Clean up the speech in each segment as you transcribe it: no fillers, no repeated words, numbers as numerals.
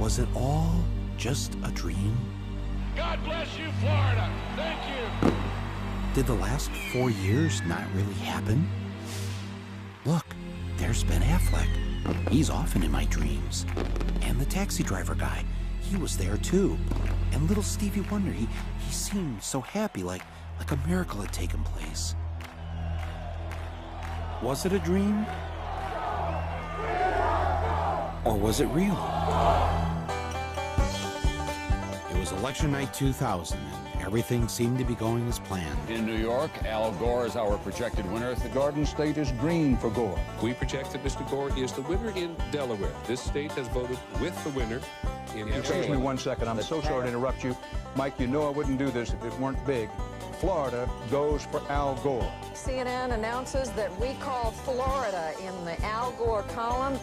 Was it all just a dream? God bless you, Florida. Thank you. Did the last 4 years not really happen? Look, there's Ben Affleck. He's often in my dreams. And the taxi driver guy, he was there too. And little Stevie Wonder, he seemed so happy, like a miracle had taken place. Was it a dream? Or was it real? It was election night 2000, and everything seemed to be going as planned. In New York, Al Gore is our projected winner. The Garden State is green for Gore. We project that Mr. Gore is the winner in Delaware. This state has voted with the winner in Excuse me 1 second. I'm so sorry to interrupt you. Mike, you know I wouldn't do this if it weren't big. Florida goes for Al Gore. CNN announces that we call Florida in the Al Gore column.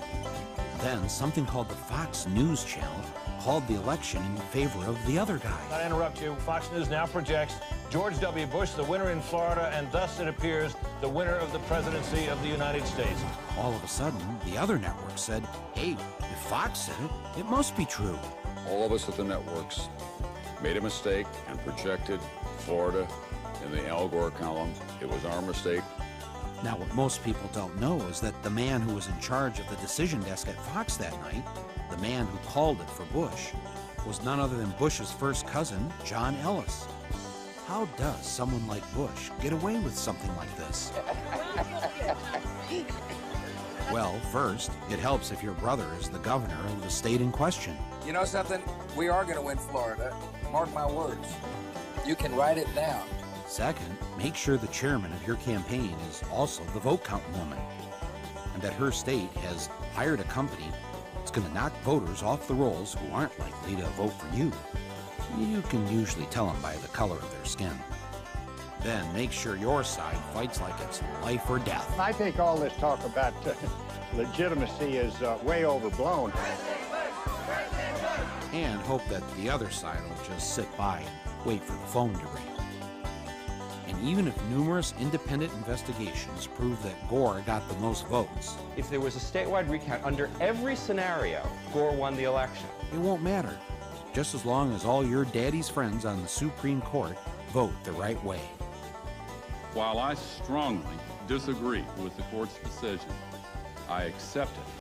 Then something called the Fox News Channel called the election in favor of the other guy. I interrupt you. Fox News now projects George W. Bush the winner in Florida, and thus it appears the winner of the presidency of the United States. All of a sudden, the other network said, hey, if Fox said it, it must be true. All of us at the networks made a mistake and projected Florida in the Al Gore column. It was our mistake. Now, what most people don't know is that the man who was in charge of the decision desk at Fox that night, the man who called it for Bush, was none other than Bush's first cousin, John Ellis. How does someone like Bush get away with something like this? Well, first, it helps if your brother is the governor of the state in question. You know something? We are going to win Florida. Mark my words. You can write it down. Second, make sure the chairman of your campaign is also the vote counting woman, and that her state has hired a company that's going to knock voters off the rolls who aren't likely to vote for you. You can usually tell them by the color of their skin. Then make sure your side fights like it's life or death. I think all this talk about legitimacy is way overblown. And hope that the other side will just sit by and wait for the phone to ring. And even if numerous independent investigations prove that Gore got the most votes, if there was a statewide recount under every scenario, Gore won the election. It won't matter, just as long as all your daddy's friends on the Supreme Court vote the right way. While I strongly disagree with the court's decision, I accept it